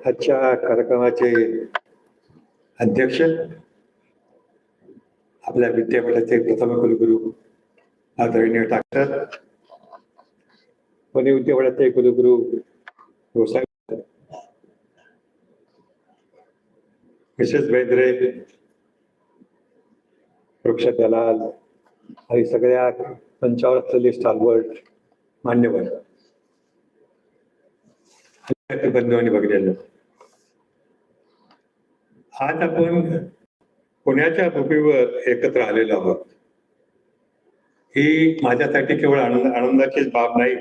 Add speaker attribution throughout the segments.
Speaker 1: आजच्या कार्यक्रमाचे अध्यक्ष, आपल्या विद्यापीठाचे प्रथम कुलगुरू आदरणीय डॉक्टर, पुणे विद्यापीठाचे कुलगुरू गोसावी, मिसेस बेंद्रे, वृक्ष दलाल आणि सगळ्या मंचावर असलेले स्टालवर्ड मान्यवर, बंधू आणि भगिनींनो, आज आपण पुण्याच्या भूमीवर एकत्र आलेलो आहोत. ही माझ्यासाठी केवळ आनंदाचीच बाब नाही,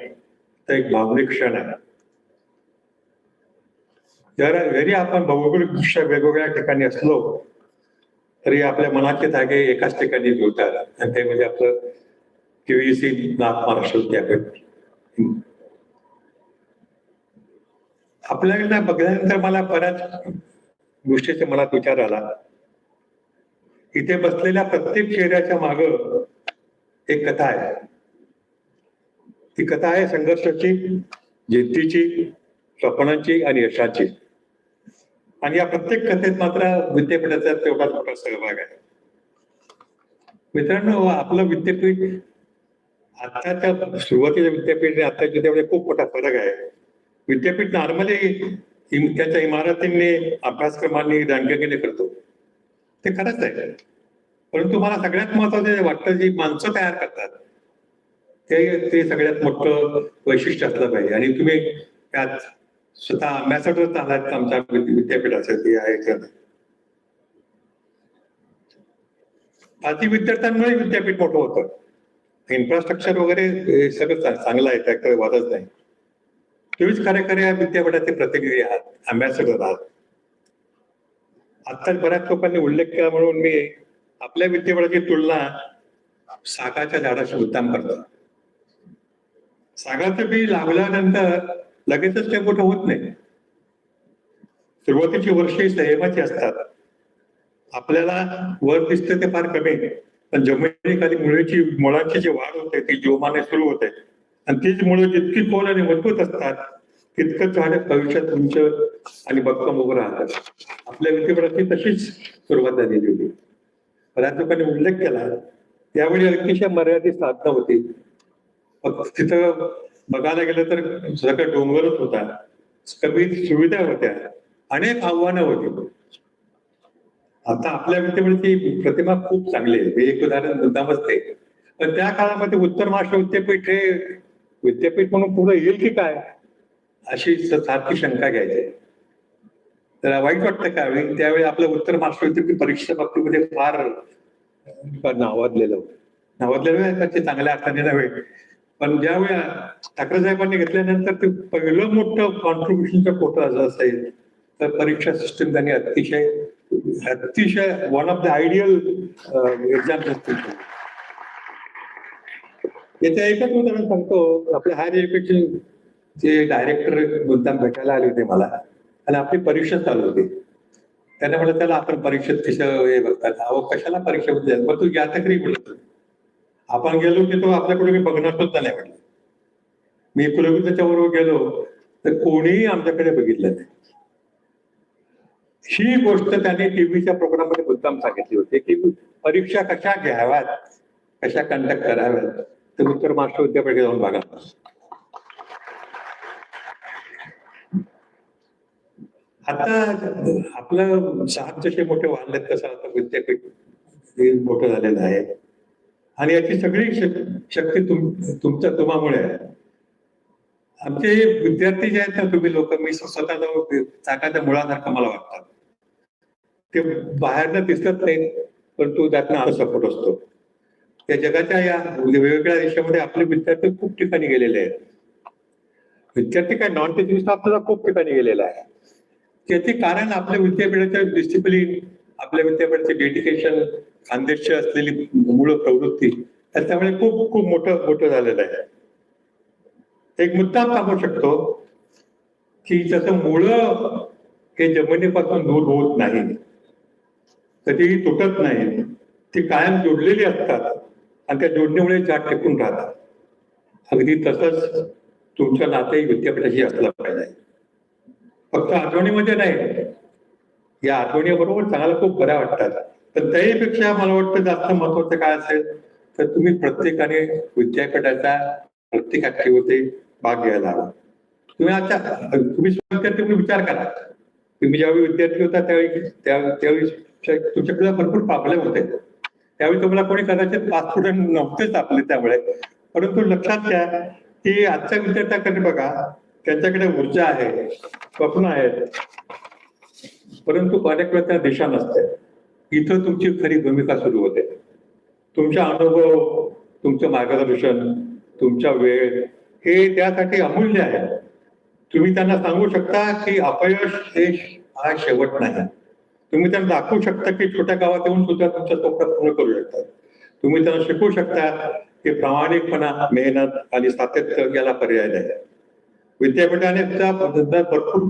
Speaker 1: तर एक भावनिक क्षण आहे. जरी आपण भौगोलिकदृष्ट्या वेगवेगळ्या ठिकाणी असलो तरी आपल्या मनाचे धागे एकाच ठिकाणी जुळतात, आणि ते म्हणजे आपलं QEC नाथ महाराष्ट्र विद्यापीठ. आपल्याला बघल्यानंतर मला बऱ्याच गोष्टीचा मनात विचार आला. इथे बसलेल्या प्रत्येक चेहऱ्याच्या माग एक कथा आहे. ती कथा आहे संघर्षाची, जिद्दीची, स्वप्नांची आणि यशाची. आणि या प्रत्येक कथेत मात्र विद्यापीठाचा तेवढाच मोठा सहभाग आहे. मित्रांनो, आपलं विद्यापीठ आताच्या सुरुवातीच्या विद्यापीठ आणि आताच्या विद्यापीठ खूप मोठा फरक आहे. विद्यापीठ नॉर्मली त्याच्या इमारतींनी, अभ्यासक्रमांनी, रँकिंगने करतो, ते खरंच आहे. परंतु मला सगळ्यात महत्वाचं वाटतं, जी माणसं तयार करतात ते सगळ्यात मोठं वैशिष्ट्य असलं पाहिजे. आणि तुम्ही त्यात स्वतः अभ्यासातच आलात आमच्या विद्यापीठाचं ते आहे. आधी विद्यार्थ्यांमुळे विद्यापीठ मोठं होतं. इन्फ्रास्ट्रक्चर वगैरे सगळं चांगलं आहे, त्याकडे वादच नाही. तुम्हीच खऱ्या विद्यापीठाचे प्रतिनिधी आहात, अभ्यासक आहात. आत्ताच बऱ्याच लोकांनी उल्लेख केला म्हणून मी आपल्या विद्यापीठाची तुलना सागाच्या झाडाशी उत्तम करतो. सागाचं बी लावल्यानंतर लगेचच ते मोठं होत नाही. सुरुवातीची वर्षे संयमाची असतात. आपल्याला वर दिसते ते फार कमी, पण जमिनीखाली मुळांची जी वाढ होते ती जोमाने सुरू होते. आणि तीच मुळे जितकी खोल आणि मजबूत असतात तितकंच झाडे भविष्यात उंच आणि भक्कम उभं राहतात. आपल्या विद्यापीठाची तशीच सुरुवात झालेली होती. बऱ्याच लोकांनी उल्लेख केला, त्यावेळी अतिशय मर्यादित साधनं होती. तिथं बघायला गेलं तर सगळं डोंगरच होता, कमी सुविधा होत्या, अनेक आव्हानं होती. आता आपल्या विद्यापीठाची प्रतिमा खूप चांगली आहे. हे एक उदाहरण मुद्दामच ते. पण त्या काळामध्ये उत्तर महाराष्ट्र विद्यापीठ हे विद्यापीठ म्हणून पुढे येईल की काय अशी सारखी शंका घ्यायची. तर वाईट वाटतं का, त्यावेळी आपलं उत्तर महाराष्ट्र विद्यापीठ परीक्षा बाबतीमध्ये फार नावाजलेलं ते चांगल्या अर्थाने नव्हे. पण ज्यावेळी ठाकरे साहेबांनी घेतल्यानंतर ते पहिलं मोठं कॉन्ट्रीब्युशनचं कोटं असेल तर परीक्षा सिस्टम त्यांनी अतिशय one of the ideal exam system. याचं एकच उदाहरण सांगतो. आपल्या हायर एज्युकेशन जे डायरेक्टर मुद्दाम भेटायला आले होते मला, आणि आपली परीक्षा चालू होती. त्यांना म्हटलं त्याला आपण परीक्षेत कसं हे बघतात. अहो कशाला परीक्षा होती, मग तू या तरी बोलत. आपण गेलो की तो आपल्याकडे मी बघणार सुद्धा नाही म्हटलं. मी कुलगुरूच्या बरोबर गेलो तर कोणीही आमच्याकडे बघितलं नाही. ही गोष्ट त्यांनी टीव्हीच्या प्रोग्राममध्ये मुद्दाम सांगितली होती की परीक्षा कशा घ्याव्यात, कशा कंडक्ट कराव्यात, तर उत्तर महाराष्ट्र विद्यापीठ जाऊन बघा. आता आपलं सात जसे मोठे वाढलेत तसं आता विद्यापीठ मोठं झालेलं आहे. आणि याची सगळी शक्ती तुम्हामुळे आहे. आमचे विद्यार्थी जे आहेत ना, तुम्ही लोक, मी स्वतः चाकाच्या मुळासारखं मला वाटतात. ते बाहेरनं दिसत नाही, परंतु त्यातनं सपोर्ट असतो. या जगाच्या या वेगवेगळ्या देशामध्ये आपले विद्यार्थी खूप ठिकाणी गेलेले आहेत. विद्यार्थी काय नॉन टीचिंग स्टाफ सुद्धा खूप ठिकाणी गेलेला आहे. त्याचे कारण आपल्या विद्यापीठाचं डिसिप्लिन, आपल्या विद्यापीठाचे डेडिकेशन, खानदेशी असलेली मूळ प्रवृत्ती, त्याच्यामुळे खूप खूप मोठं झालेलं आहे. एक मुद्दा सांगू शकतो की जसं मुळं हे जमिनीपासून दूर होत नाही, कधीही तुटत नाही, ती कायम जोडलेली असतात आणि त्या जोडणीमुळे जात टिकून राहतात. अगदी तसंच तुमचं नाते विद्यापीठाशी असलं पाहिजे. फक्त आठवणीमध्ये नाही, या आठवणीबरोबर चांगल्या खूप बऱ्या वाटतात. पण त्याहीपेक्षा मला वाटतं जास्त महत्वाचं काय असेल तर तुम्ही प्रत्येकाने विद्यापीठाच्या प्रत्येक ऍक्टिव्हिटी भाग घ्यायला हवा. तुम्ही विद्यार्थी म्हणून विचार करा, तुम्ही ज्यावेळी विद्यार्थी होता त्यावेळी तुमच्याकडे भरपूर प्रॉब्लेम होते. त्यावेळी तुम्हाला कोणी कदाचित पासपोर्ट नव्हतेच आपले त्यामुळे. परंतु लक्षात घ्या की आजच्या विद्यार्थ्यांकडे बघा, त्यांच्याकडे ऊर्जा आहे, स्वप्न आहेत, परंतु अनेक वेळा त्या दिशा नसते. इथं तुमची खरी भूमिका सुरू होते. तुमचा अनुभव, तुमचं मार्गदर्शन, तुमचा वेळ हे त्यासाठी अमूल्य आहे. तुम्ही त्यांना सांगू शकता की अपयश हे हा शेवट नाही. तुम्ही त्यांना दाखवू शकता की छोट्या गावात येऊन सुद्धा तुमच्या स्वप्न पूर्ण करू शकतात. तुम्ही त्यांना शिकवू शकता की प्रामाणिकपणा, मेहनत आणि सातत्य याला पर्याय नाही. विद्यापीठाने त्या पद्धतीत भरपूर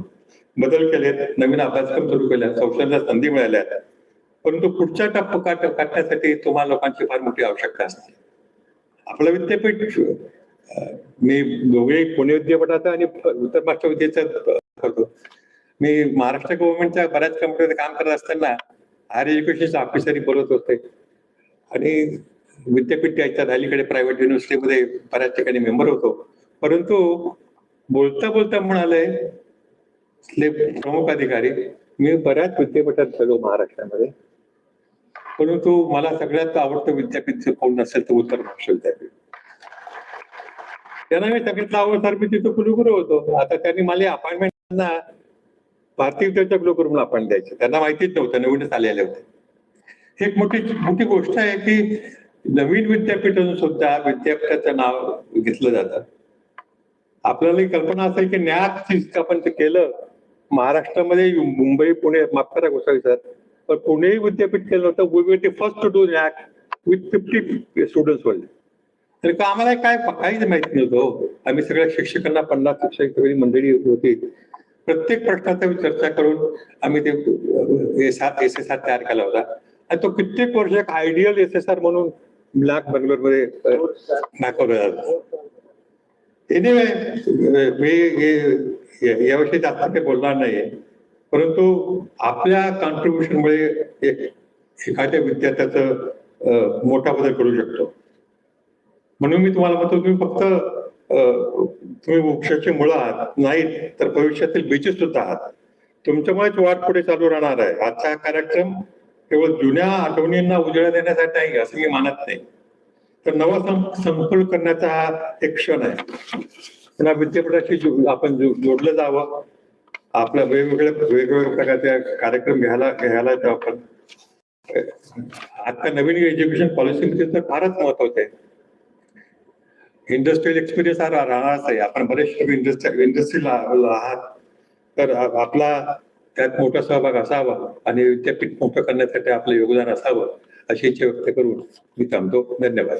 Speaker 1: बदल केलेत, नवीन अभ्यासक्रम सुरू केले, संशोधनाच्या संधी मिळाल्या, परंतु पुढच्या टप्पा गाठण्यासाठी तुम्हाला लोकांची फार मोठी आवश्यकता असते. आपलं विद्यापीठ, मी दोघे पुणे विद्यापीठाचा आणि उत्तर महाराष्ट्र विद्यापीठाचा करतो. मी महाराष्ट्र गव्हर्नमेंटच्या बऱ्याच कंपनीमध्ये काम करत असताना हायर एज्युकेशनच्या ऑफिसरही बोलत होते आणि विद्यापीठ याच्या अलीकडे प्रायव्हेट युनिव्हर्सिटीमध्ये बऱ्याच ठिकाणी मेंबर होतो. परंतु बोलता बोलता म्हणाले प्रमुख अधिकारी, मी बऱ्याच विद्यापीठात गेलो महाराष्ट्रामध्ये, परंतु मला सगळ्यात आवडतं विद्यापीठ कोण नसेल तर उत्तर महाराष्ट्र विद्यापीठ. त्यांना मी सगळ्यात आवडणार, मी तिथं कुलगुरू होतो. आता त्यांनी मला अपॉइंटमेंट भारतीय विद्यापीठ कुलगुरू म्हणून अपॉइंट द्यायचे. त्यांना माहितीच नव्हतं, नवीनच आलेले होते. एक मोठी मोठी गोष्ट आहे की नवीन विद्यापीठातून सुद्धा विद्यापीठाचं नाव घेतलं जातं. आपल्याला ही कल्पना असेल की न्याक आपण ते केलं महाराष्ट्रामध्ये, मुंबई पुणे, माफ करा गोसावी सर, पण पुणे विद्यापीठ केलं होतं. We were the first to do NAAC with 50 students world. तर का आम्हाला काहीच माहिती नव्हतं. आम्ही सगळ्या शिक्षकांना 50 शिक्षक मंडळी होती. प्रत्येक प्रश्नाचा चर्चा करून आम्ही ते SSR तयार केला होता आणि तो कित्येक वर्ष एक आयडियल SSR म्हणून ब्लॅक बंगलोरमध्ये दाखवला जातो. एनिवे, मी याविषयी जास्त काही बोलणार नाहीये, परंतु आपल्या कॉन्ट्रीब्युशनमुळे एखाद्या विद्यार्थ्याचं मोठा बदल करू शकतो. म्हणून मी तुम्हाला म्हणतो, तुम्ही फक्त तुम्ही वृक्षाची मुळं आहात नाहीत, तर भविष्यातील बीजेस सुद्धा आहात. तुमच्यामुळेच वाट पुढे चालू राहणार आहे. आजचा हा कार्यक्रम केवळ जुन्या आठवणींना उजेडा देण्यासाठी नाही असं मी मानत नाही, तर नवा संकुल करण्याचा हा एक क्षण आहे. पुन्हा विद्यापीठाशी आपण जोडलं जावं. आपल्या वेगवेगळ्या प्रकारचे कार्यक्रम घ्यायला आपण आता नवीन एज्युकेशन पॉलिसीमध्ये तर फारच महत्वाचं आहे. इंडस्ट्रियल एक्सपिरियन्स हा राहणारच आहे. आपण बरेच इंडस्ट्रीला आहात, तर आपला त्यात मोठा सहभाग असावा आणि विद्यापीठ मोठं करण्यासाठी आपलं योगदान असावं अशी इच्छा व्यक्त करून मी थांबतो. धन्यवाद.